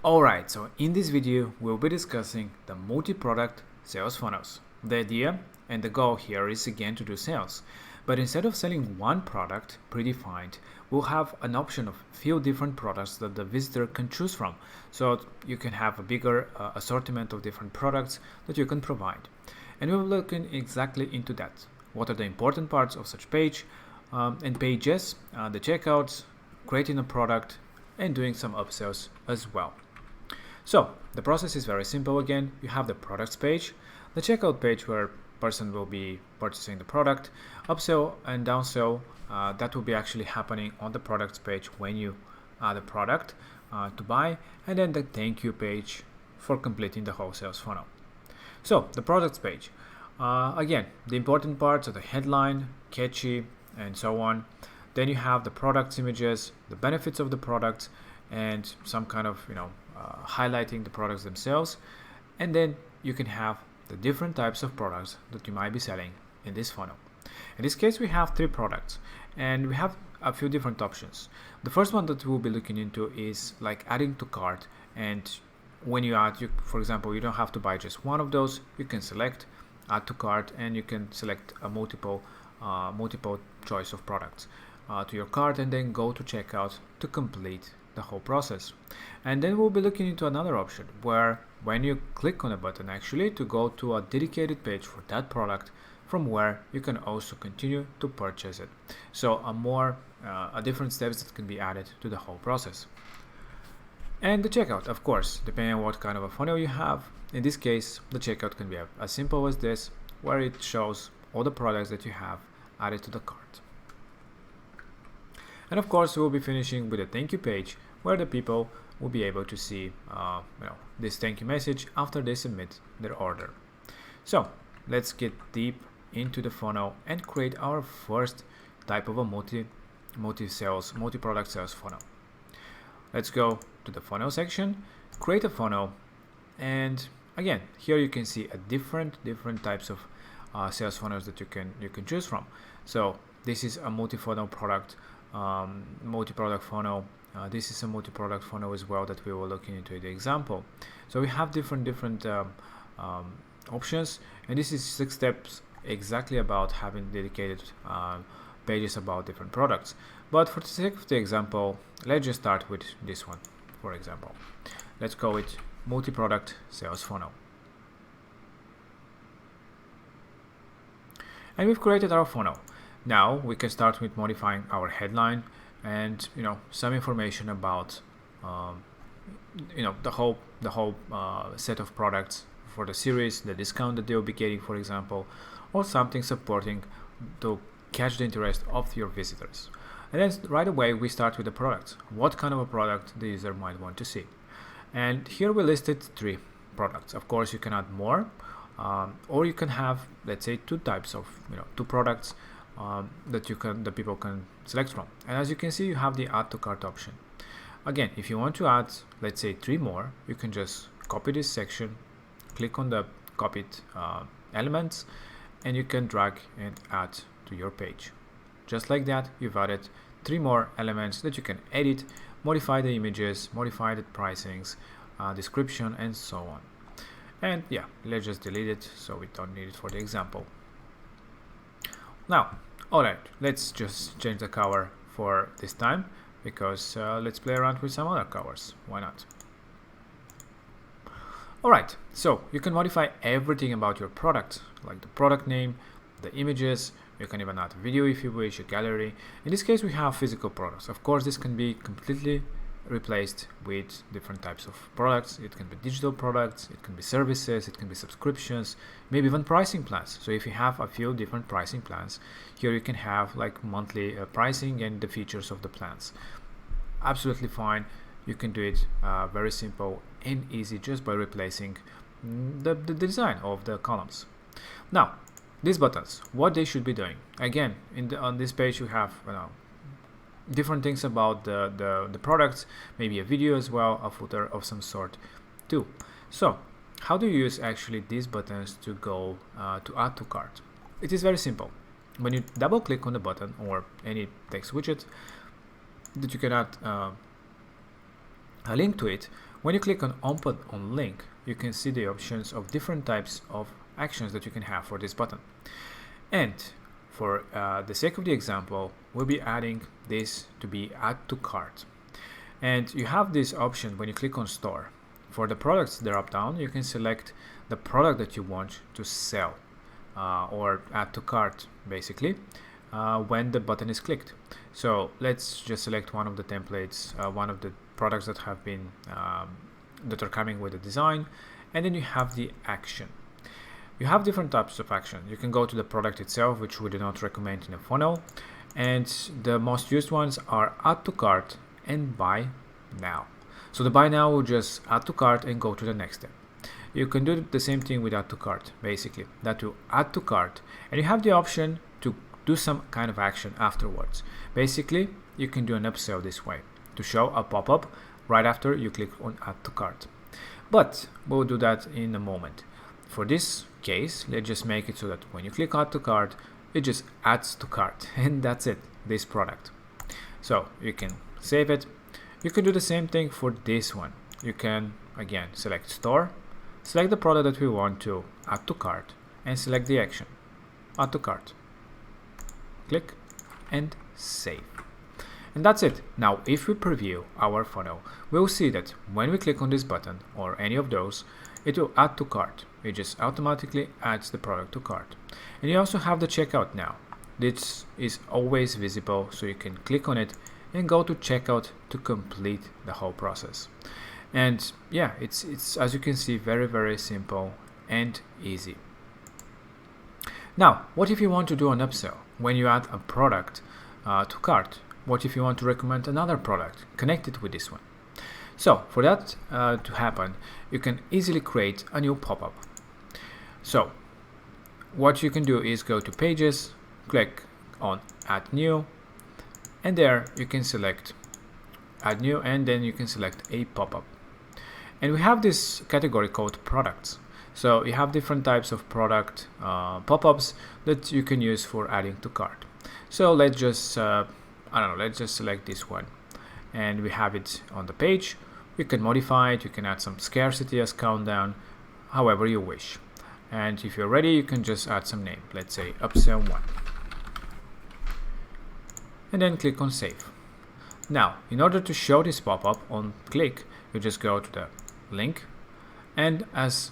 Alright, so in this video we'll be discussing the multi-product sales funnels. The idea and the goal here is again to do sales, but instead of selling one product predefined, we'll have an option of few different products that the visitor can choose from, so you can have a bigger assortment of different products that you can provide. And we'll be looking exactly into that. What are the important parts of such page and pages, the checkouts, creating a product, and doing some upsells as well. So the process is very simple. Again, you have the products page, the checkout page where person will be purchasing the product, upsell and downsell, that will be actually happening on the products page when you add a product to buy, and then the thank you page for completing the whole sales funnel. So the products page, again, the important parts are the headline, catchy, and so on. Then you have the products images, the benefits of the products, and some kind of highlighting the products themselves. And then you can have the different types of products that you might be selling in this funnel. In this case, we have 3 products, and we have a few different options. The first one that we'll be looking into is like adding to cart. And when you add, for example, you don't have to buy just one of those. You can select add to cart, and you can select a multiple choice of products to your cart, and then go to checkout to complete the whole process. And then we'll be looking into another option where when you click on a button actually to go to a dedicated page for that product, from where you can also continue to purchase it. So a different steps that can be added to the whole process. And the checkout, of course, depending on what kind of a funnel you have. In this case, the checkout can be as simple as this, where it shows all the products that you have added to the cart. And of course, we'll be finishing with a thank you page where the people will be able to see this thank you message after they submit their order. So let's get deep into the funnel and create our first type of a multi-product sales funnel. Let's go to the funnel section, create a funnel, and again, here you can see a different types of sales funnels that you can choose from. So this is a multi-funnel product. Multi-product funnel. This is a multi-product funnel as well that we were looking into the example. So we have different options, and this is 6 steps exactly about having dedicated pages about different products. But for the sake of the example, let's just start with this one. For example, let's go with multi-product sales funnel. And we've created our funnel. Now we can start with modifying our headline and some information about the whole set of products for the series, the discount that they'll be getting, for example, or something supporting to catch the interest of your visitors. And then right away we start with the products. What kind of a product the user might want to see? And here we listed 3 products. Of course, you can add more, or you can have, let's say, 2 types of 2 products that people can select from. And as you can see, you have the add to cart option. Again, if you want to add, let's say, 3 more, you can just copy this section, click on the copied elements, and you can drag and add to your page. Just like that, you've added 3 more elements that you can edit, modify the images, modify the pricings, description, and so on. And yeah, let's just delete it so we don't need it for the example. Now, alright, let's just change the cover for this time, because let's play around with some other covers. Why not? Alright, so you can modify everything about your product, like the product name, the images. You can even add a video if you wish, a gallery. In this case, we have physical products. Of course, this can be completely replaced with different types of products. It can be digital products, it can be services, it can be subscriptions, maybe even pricing plans. So if you have a few different pricing plans, here you can have like monthly pricing and the features of the plans. Absolutely fine. You can do it very simple and easy just by replacing the design of the columns. Now, these buttons, what they should be doing. Again, on this page you have different things about the products, maybe a video as well, a footer of some sort too. So how do you use actually these buttons to go to add to cart? It is very simple. When you double click on the button or any text widget that you can add a link to it, When you click on Open on Link, you can see the options of different types of actions that you can have for this button. And for the sake of the example, we'll be adding this to be Add to Cart. And you have this option when you click on Store. For the products drop down, you can select the product that you want to sell or add to cart, basically, when the button is clicked. So let's just select one of the templates, one of the products that have been that are coming with the design, and then you have the action. You have different types of action. You can go to the product itself, which we do not recommend in a funnel, and the most used ones are Add to Cart and Buy Now. So the Buy Now will just add to cart and go to the next step. You can do the same thing with Add to Cart, basically. That will add to cart, and you have the option to do some kind of action afterwards. Basically, you can do an upsell this way to show a pop-up right after you click on Add to Cart. But we'll do that in a moment. For this case, let's just make it so that when you click Add to Cart, it just adds to cart, and that's it, this product. So you can save it. You can do the same thing for this one. You can again select Store, select the product that we want to add to cart, and select the action, Add to Cart. Click and save. And that's it. Now, if we preview our funnel, we'll see that when we click on this button or any of those, it will add to cart. It just automatically adds the product to cart. And you also have the checkout now. This is always visible, so you can click on it and go to checkout to complete the whole process. And yeah, it's as you can see, very simple and easy. Now, what if you want to do an upsell when you add a product to cart? What if you want to recommend another product connected with this one? So for that to happen, you can easily create a new pop-up. So what you can do is go to Pages, click on Add New, and there you can select Add New, and then you can select a pop-up. And we have this category called Products. So you have different types of product pop-ups that you can use for adding to cart. So let's just let's just select this one, and we have it on the page. You can modify it, you can add some scarcity as countdown, however you wish. And if you're ready, you can just add some name, let's say upsell 1, and then click on Save. Now, in order to show this pop-up on click, you just go to the link, and as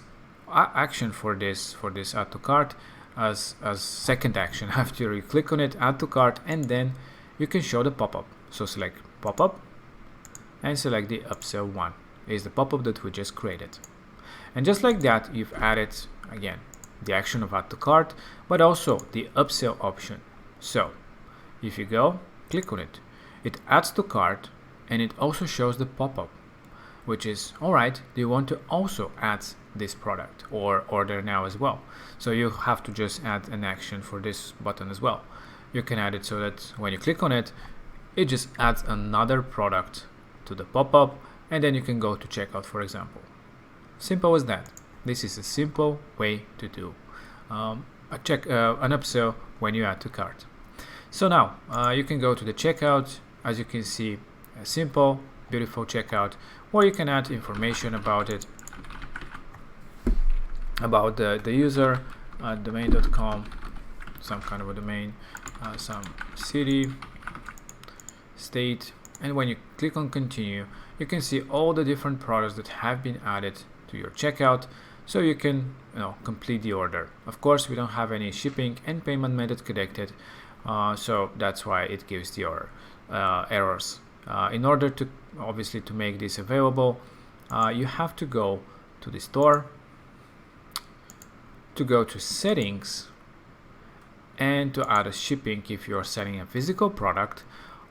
action for this add to cart, as second action after you click on it, add to cart, and then you can show the pop-up. So select pop-up and select the upsell 1 is the pop-up that we just created. And just like that, you've added again the action of add to cart, but also the upsell option. So if you go click on it, it adds to cart, and it also shows the pop-up, which is alright, do you want to also add this product or order now as well? So you have to just add an action for this button as well. You can add it so that when you click on it, it just adds another product to the pop-up, and then you can go to checkout, for example. Simple as that. This is a simple way to do an upsell when you add to cart. So now you can go to the checkout. As you can see, a simple, beautiful checkout, or you can add information about it, about the user, domain.com, some kind of a domain, some city, state, and when you click on continue, you can see all the different products that have been added to your checkout, so you can complete the order. Of course, we don't have any shipping and payment method connected, so that's why it gives the errors. In order to obviously to make this available, you have to go to the store, to go to settings, and to add a shipping if you're selling a physical product,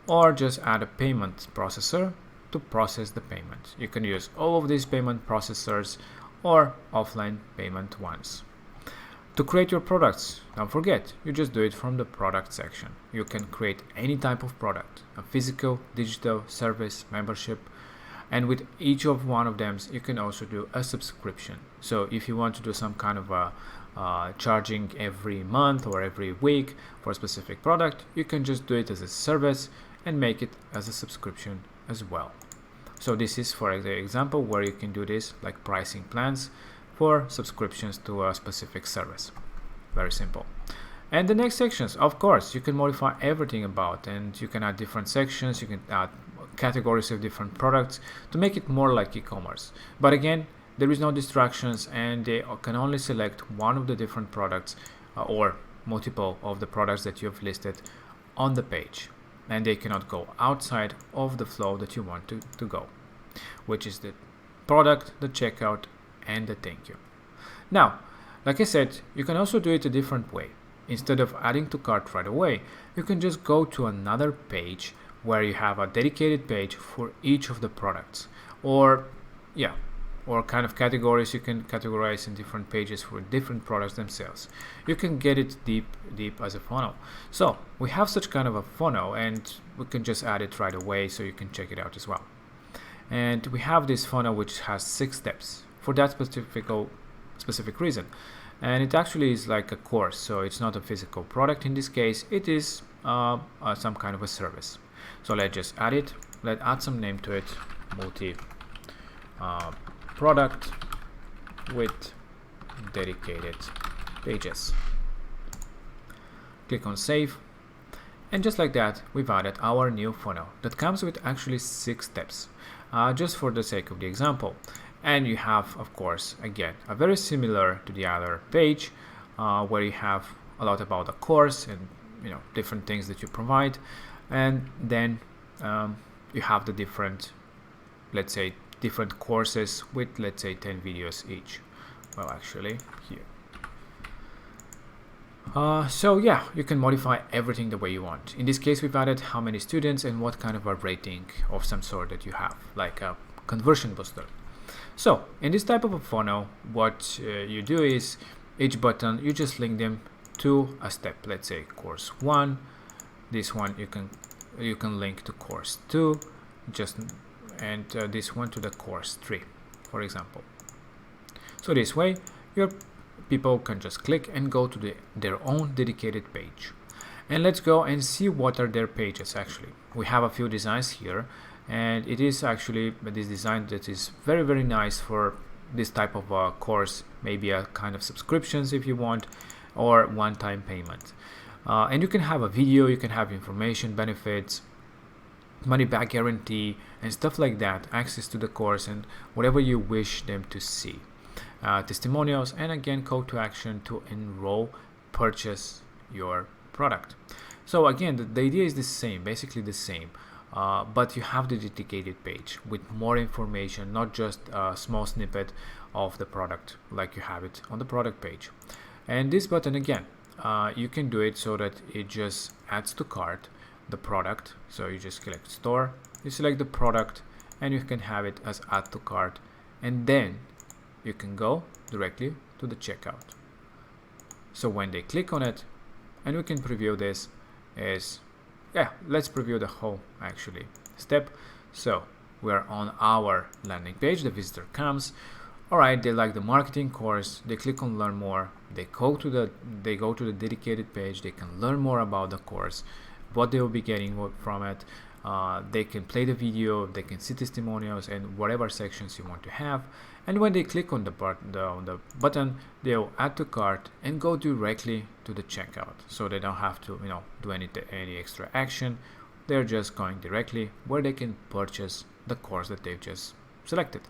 or just add a payment processor to process the payment. You can use all of these payment processors or offline payment ones. To create your products, don't forget, you just do it from the product section. You can create any type of product, a physical, digital, service, membership, and with each of one of them, you can also do a subscription. So if you want to do some kind of a charging every month or every week for a specific product, you can just do it as a service and make it as a subscription as well. So this is for the example where you can do this, like pricing plans for subscriptions to a specific service. Very simple. And the next sections, of course, you can modify everything about, and you can add different sections, you can add categories of different products to make it more like e-commerce. But again, there is no distractions, and they can only select one of the different products or multiple of the products that you've listed on the page, and they cannot go outside of the flow that you want to go, which is the product, the checkout, and the thank you. Now, like I said, you can also do it a different way. Instead of adding to cart right away, you can just go to another page where you have a dedicated page for each of the products, or kind of categories you can categorize in different pages for different products themselves. You can get it deep as a funnel. So we have such kind of a funnel, and we can just add it right away so you can check it out as well. And we have this funnel which has 6 steps for that specific reason. And it actually is like a course, so it's not a physical product in this case, it is some kind of a service. So let's just add it, let's add some name to it, multi product with dedicated pages. Click on save, and just like that we've added our new funnel that comes with actually 6 steps, just for the sake of the example. And you have, of course, again, a very similar to the other page where you have a lot about the course and different things that you provide, and then you have the different, let's say, different courses with, let's say, 10 videos each. Well, actually here. So yeah, you can modify everything the way you want. In this case, we've added how many students and what kind of a rating of some sort that you have, like a conversion booster. So in this type of a funnel, what you do is each button, you just link them to a step. Let's say course 1. This one you can link to course 2, and this one to the course 3, for example. So this way your people can just click and go to their own dedicated page. And let's go and see what are their pages actually. We have a few designs here, and it is actually this design that is very, very nice for this type of course, maybe a kind of subscriptions if you want, or one-time payment. And you can have a video, you can have information, benefits, money back guarantee, and stuff like that, access to the course and whatever you wish them to see. Testimonials, and again call to action to enroll, purchase your product. So again, the idea is the same, basically the same, but you have the dedicated page with more information, not just a small snippet of the product like you have it on the product page. And this button, again, you can do it so that it just adds to cart the product. So you just select store, you select the product, and you can have it as add to cart, and then you can go directly to the checkout. So when they click on it, and we can preview this, let's preview the whole actually step. So we're on our landing page, the visitor comes, alright, they like the marketing course, they click on learn more, they go to the dedicated page, they can learn more about the course, what they will be getting from it. They can play the video, they can see testimonials and whatever sections you want to have. And when they click on the button, they'll add to cart and go directly to the checkout. So they don't have to do any extra action. They're just going directly where they can purchase the course that they've just selected.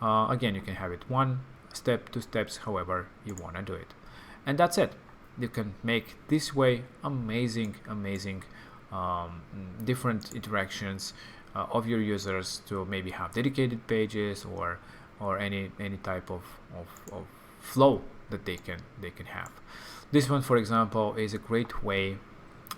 Again, you can have it 1 step, 2 steps, however you want to do it. And that's it. You can make this way amazing different interactions of your users to maybe have dedicated pages or any type of flow that they can have. This one, for example, is a great way,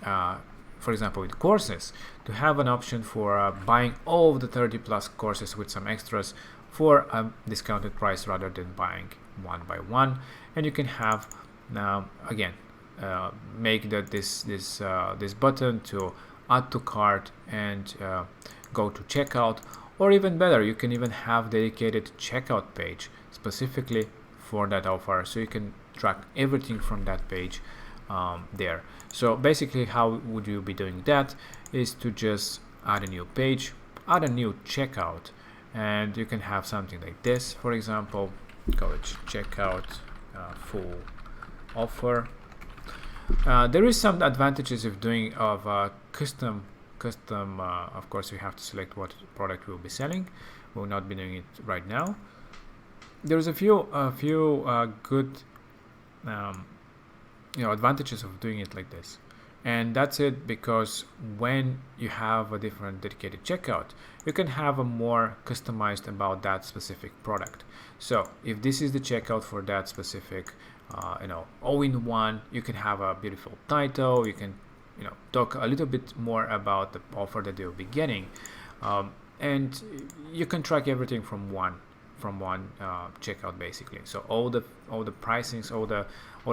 for example with courses, to have an option for buying all of the 30+ courses with some extras for a discounted price rather than buying one by one. And you can have again make this button to add to cart and go to checkout, or even better, you can even have dedicated checkout page specifically for that offer, so you can track everything from that page there. So basically, how would you be doing that is to just add a new page, add a new checkout, and you can have something like this, for example, college checkout, full offer. There is some advantages of doing custom. Of course, we have to select what product we'll be selling. We'll not be doing it right now. There's a few good advantages of doing it like this, and that's it, because when you have a different dedicated checkout, you can have a more customized about that specific product. So if this is the checkout for that specific all-in-one, you can have a beautiful title. You can talk a little bit more about the offer that they'll be getting, and you can track everything from one checkout, basically. So all the pricings, all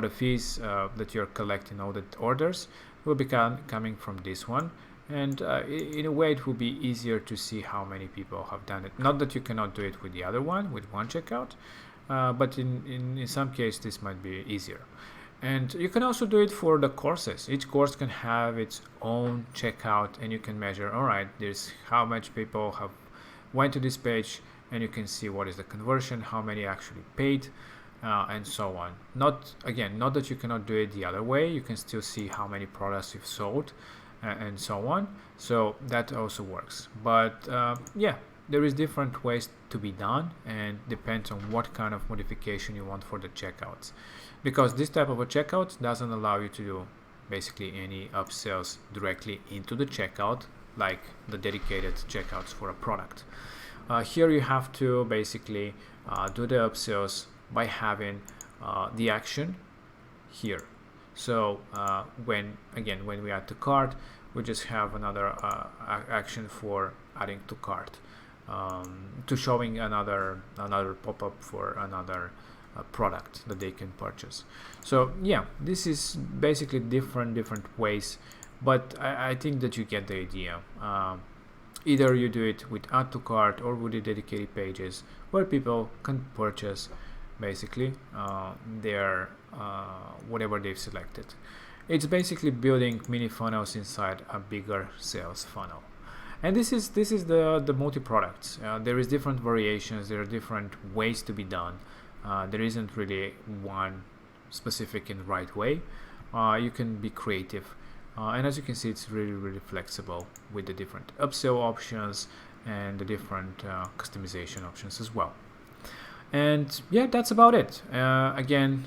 the fees that you're collecting, all the orders will be coming from this one, and in a way it will be easier to see how many people have done it. Not that you cannot do it with the other one, with one checkout, but in some case this might be easier. And you can also do it for the courses. Each course can have its own checkout, and you can measure, all right, there's how much people have went to this page, and you can see what is the conversion, how many actually paid, and so on. Not that you cannot do it the other way. You can still see how many products you've sold, and so on. So that also works. But yeah, there is different ways to be done, and depends on what kind of modification you want for the checkouts, because this type of a checkout doesn't allow you to do basically any upsells directly into the checkout like the dedicated checkouts for a product. Here you have to basically do the upsells by having the action here. So when we add to cart, we just have another action for adding to cart, to showing another pop-up for another product that they can purchase. So yeah, this is basically different ways, but I think that you get the idea. Either you do it with add to cart or with the dedicated pages where people can purchase basically their whatever they've selected. It's basically building mini funnels inside a bigger sales funnel. And this is the multi-products. There is different variations. There are different ways to be done. There isn't really one specific and right way. You can be creative. And as you can see, it's really flexible with the different upsell options and the different customization options as well. And yeah, that's about it. Again,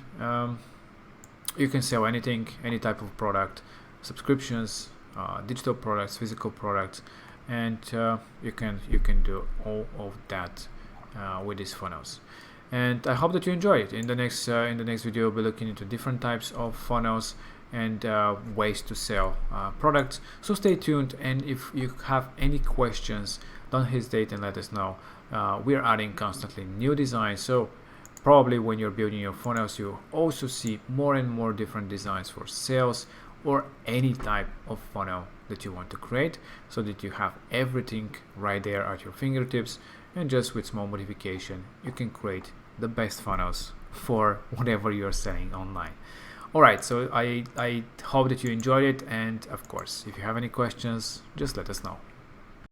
you can sell anything, any type of product, subscriptions, digital products, physical products, and you can do all of that with these funnels. And I hope that you enjoy it. In the next video, we'll be looking into different types of funnels and ways to sell products. So stay tuned, and if you have any questions, don't hesitate and let us know. We're adding constantly new designs, so probably when you're building your funnels, you also see more and more different designs for sales or any type of funnel that you want to create, so that you have everything right there at your fingertips, and just with small modification you can create the best funnels for whatever you're selling online. Alright, so I hope that you enjoyed it, and of course, if you have any questions, just let us know.